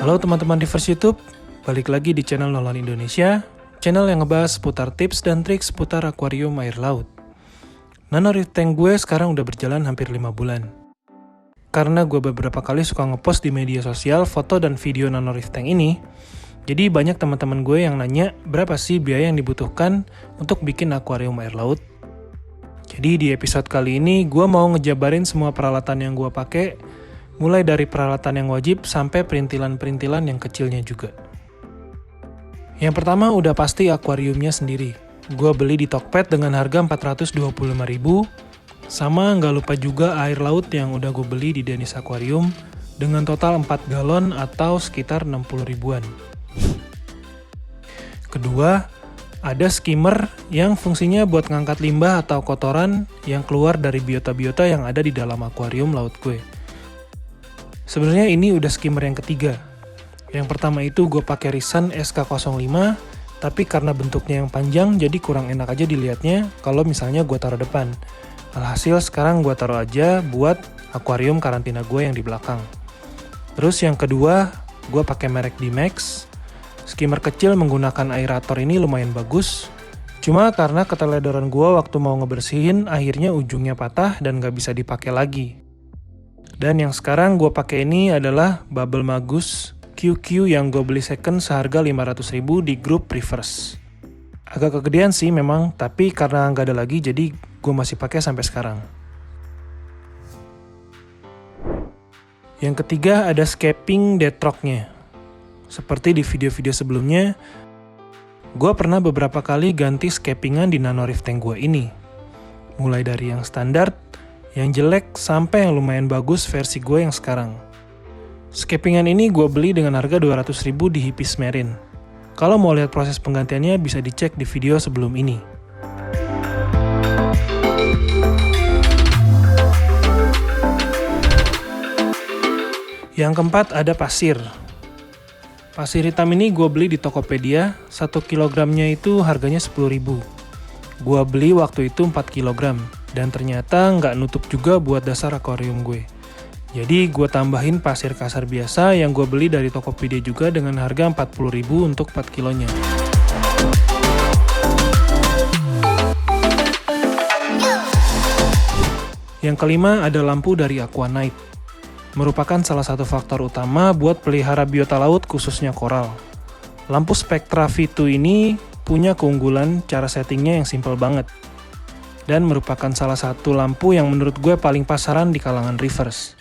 Halo teman-teman Divers YouTube, balik lagi di channel Nolan Indonesia, channel yang ngebahas seputar tips dan trik seputar akuarium air laut. Nano Reef Tank gue sekarang udah berjalan hampir 5 bulan. Karena gue beberapa kali suka ngepost di media sosial foto dan video Nano Reef Tank ini, jadi banyak teman-teman gue yang nanya berapa sih biaya yang dibutuhkan untuk bikin akuarium air laut. Jadi di episode kali ini gue mau ngejabarin semua peralatan yang gue pakai, mulai dari peralatan yang wajib sampai perintilan-perintilan yang kecilnya juga. Yang pertama udah pasti akuariumnya sendiri. Gue beli di Tokped dengan harga 425.000, sama nggak lupa juga air laut yang udah gue beli di Denis Aquarium dengan total 4 galon atau sekitar 60 ribuan. Kedua, ada skimmer yang fungsinya buat ngangkat limbah atau kotoran yang keluar dari biota-biota yang ada di dalam akuarium laut gue. Sebenarnya ini udah skimmer yang ketiga. Yang pertama itu gue pakai Risan SK05, tapi karena bentuknya yang panjang jadi kurang enak aja dilihatnya kalau misalnya gue taruh depan. Alhasil sekarang gue taruh aja buat akuarium karantina gue yang di belakang. Terus yang kedua, gue pakai merek D-Max. Skimmer kecil menggunakan aerator ini lumayan bagus. Cuma karena keteledoran gue waktu mau ngebersihin, akhirnya ujungnya patah dan gak bisa dipakai lagi. Dan yang sekarang gue pakai ini adalah Bubble Magus QQ yang gue beli second seharga 500.000 di grup Reverse. Agak kegedean sih memang, tapi karena nggak ada lagi jadi gue masih pakai sampai sekarang. Yang ketiga ada scaping detrocknya. Seperti di video-video sebelumnya, gue pernah beberapa kali ganti scapingan di Nano Reef Tank gue ini. Mulai dari yang standar, yang jelek, sampai yang lumayan bagus versi gue yang sekarang. Scapingan ini gue beli dengan harga 200.000 di Hippies Marine. Kalau mau lihat proses penggantiannya bisa dicek di video sebelum ini. Yang keempat ada pasir. Pasir hitam ini gue beli di Tokopedia, 1 kilogramnya itu harganya 10.000. Gue beli waktu itu 4 kilogram. Dan ternyata nggak nutup juga buat dasar akuarium gue. Jadi gue tambahin pasir kasar biasa yang gue beli dari Tokopedia juga dengan harga 40.000 untuk 4 kilonya. Yang kelima ada lampu dari Aquanite. Merupakan salah satu faktor utama buat pelihara biota laut khususnya koral. Lampu Spectra V2 ini punya keunggulan cara settingnya yang simple banget. Dan merupakan salah satu lampu yang menurut gue paling pasaran di kalangan reverse.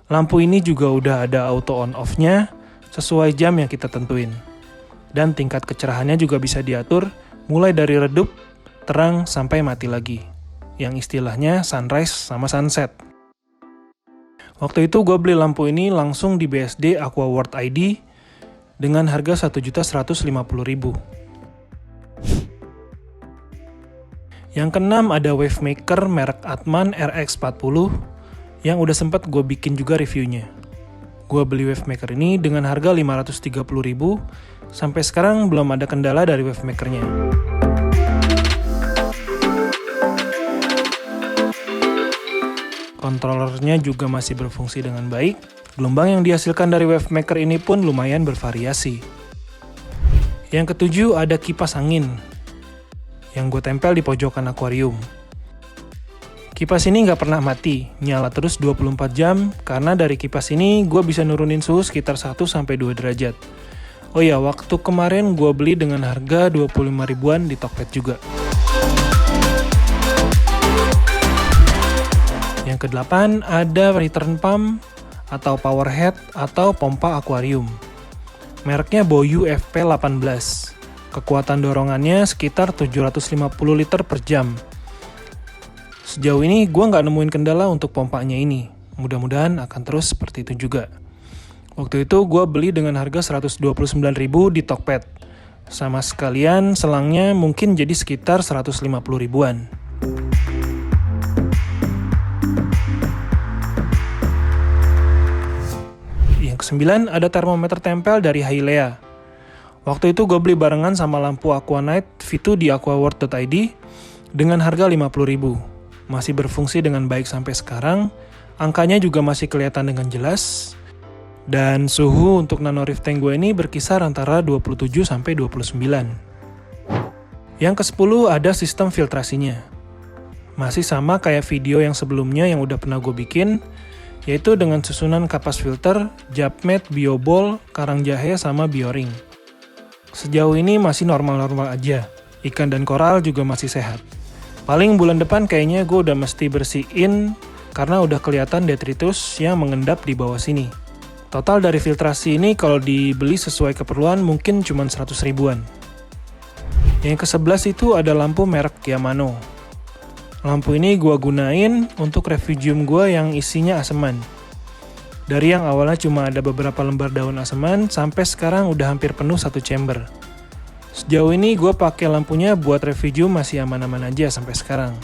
Lampu ini juga udah ada auto on-off-nya sesuai jam yang kita tentuin. Dan tingkat kecerahannya juga bisa diatur mulai dari redup, terang, sampai mati lagi. Yang istilahnya sunrise sama sunset. Waktu itu gue beli lampu ini langsung di BSD Aqua World ID dengan harga 1.150.000. Yang keenam ada Wavemaker merek Atman RX40 yang udah sempat gue bikin juga reviewnya. Gue beli Wavemaker ini dengan harga 530.000, sampai sekarang belum ada kendala dari Wavemakernya. Kontrolernya juga masih berfungsi dengan baik, gelombang yang dihasilkan dari Wavemaker ini pun lumayan bervariasi. Yang ketujuh ada kipas angin yang gue tempel di pojokan akuarium. Kipas ini nggak pernah mati, nyala terus 24 jam, karena dari kipas ini gue bisa nurunin suhu sekitar 1-2 derajat. Oh ya, waktu kemarin gue beli dengan harga 25 ribuan di Tokped juga. Yang ke-8 ada return pump atau power head atau pompa akuarium. Mereknya Boyu FP18. Kekuatan dorongannya sekitar 750 liter per jam. Sejauh ini gue nggak nemuin kendala untuk pompanya ini. Mudah-mudahan akan terus seperti itu juga. Waktu itu gue beli dengan harga 129.000 di Tokped. Sama sekalian selangnya mungkin jadi sekitar 150 ribuan. Yang ke-9 ada termometer tempel dari Hailea. Waktu itu gue beli barengan sama lampu Aquanite V2 di aquaworld.id dengan harga 50.000. Masih berfungsi dengan baik sampai sekarang, angkanya juga masih kelihatan dengan jelas. Dan suhu untuk nano reef tank gue ini berkisar antara 27 sampai 29. Yang ke-10 ada sistem filtrasinya. Masih sama kayak video yang sebelumnya yang udah pernah gue bikin, yaitu dengan susunan kapas filter, Japmet, Biobol, Karang Jahe, sama Bioring. Sejauh ini masih normal-normal aja, ikan dan koral juga masih sehat. Paling bulan depan kayaknya gue udah mesti bersihin karena udah kelihatan detritus yang mengendap di bawah sini. Total dari filtrasi ini kalau dibeli sesuai keperluan mungkin cuma 100 ribuan. Yang ke-11 itu ada lampu merek Yamano. Lampu ini gue gunain untuk refugium gue yang isinya aseman. Dari yang awalnya cuma ada beberapa lembar daun aseman, sampai sekarang udah hampir penuh satu chamber. Sejauh ini gue pakai lampunya buat refugium masih aman-aman aja sampai sekarang.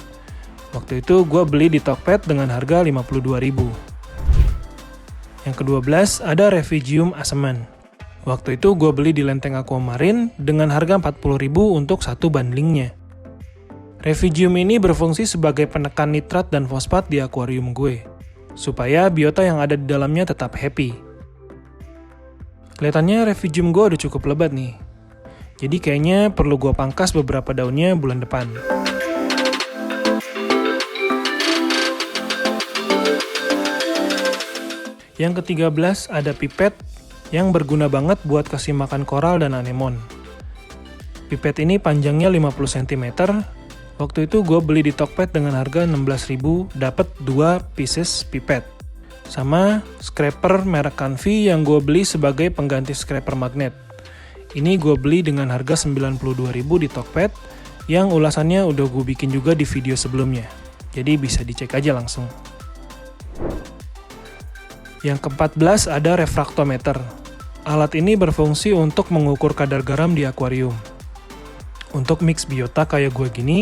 Waktu itu gue beli di Tokped dengan harga 52.000. Yang ke-12 ada refugium aseman. Waktu itu gue beli di Lenteng Aquamarine dengan harga 40.000 untuk satu bundlingnya. Refugium ini berfungsi sebagai penekan nitrat dan fosfat di akuarium gue, supaya biota yang ada di dalamnya tetap happy. Kelihatannya refugium gue udah cukup lebat nih, jadi kayaknya perlu gue pangkas beberapa daunnya bulan depan. Yang ke-13 ada pipet yang berguna banget buat kasih makan koral dan anemon. Pipet ini panjangnya 50 cm. Waktu itu gue beli di Tokped dengan harga 16.000, dapat 2 pieces pipet. Sama scraper merek Canvi yang gue beli sebagai pengganti scraper magnet. Ini gue beli dengan harga 92.000 di Tokped, yang ulasannya udah gue bikin juga di video sebelumnya. Jadi bisa dicek aja langsung. Yang ke-14 ada refraktometer. Alat ini berfungsi untuk mengukur kadar garam di akuarium. Untuk mix biota kayak gue gini,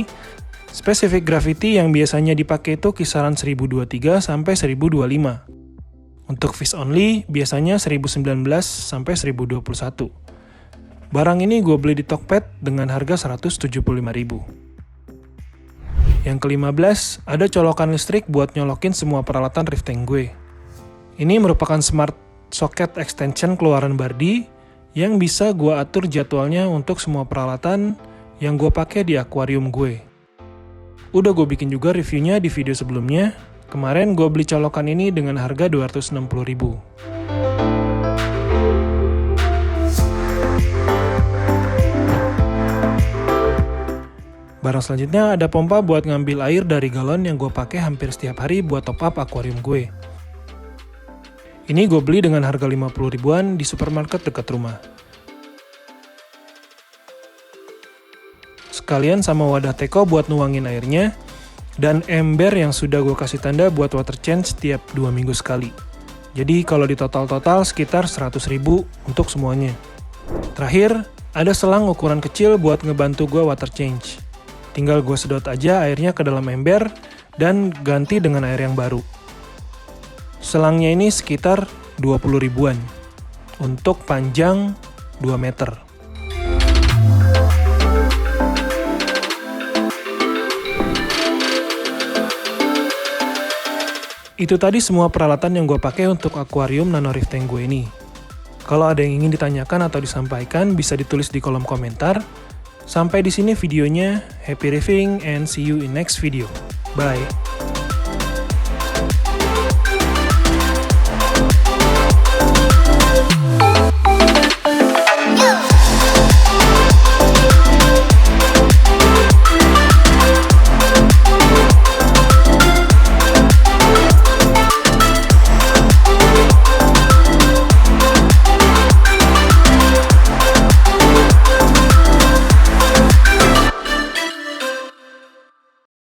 spesifik gravity yang biasanya dipakai itu kisaran 1023 sampai 1025. Untuk fish only biasanya 1019 sampai 1021. Barang ini gue beli di Tokped dengan harga 175.000. Yang ke-15 ada colokan listrik buat nyolokin semua peralatan reef tank gue. Ini merupakan smart socket extension keluaran Bardi yang bisa gue atur jadwalnya untuk semua peralatan yang gue pakai di akuarium gue. Udah gue bikin juga reviewnya di video sebelumnya. Kemarin gue beli colokan ini dengan harga 260.000. Barang selanjutnya ada pompa buat ngambil air dari galon yang gue pakai hampir setiap hari buat top up akuarium gue. Ini gue beli dengan harga 50 ribuan di supermarket dekat rumah. Sekalian sama wadah teko buat nuangin airnya, dan ember yang sudah gue kasih tanda buat water change setiap 2 minggu sekali. Jadi kalau di total-total sekitar 100.000 untuk semuanya. Terakhir, ada selang ukuran kecil buat ngebantu gue water change. Tinggal gue sedot aja airnya ke dalam ember dan ganti dengan air yang baru. Selangnya ini sekitar 20 ribuan untuk panjang 2 meter. Itu tadi semua peralatan yang gue pakai untuk akuarium nano reef tank gue ini. Kalau ada yang ingin ditanyakan atau disampaikan bisa ditulis di kolom komentar. Sampai di sini videonya. Happy reefing and see you in next video. Bye.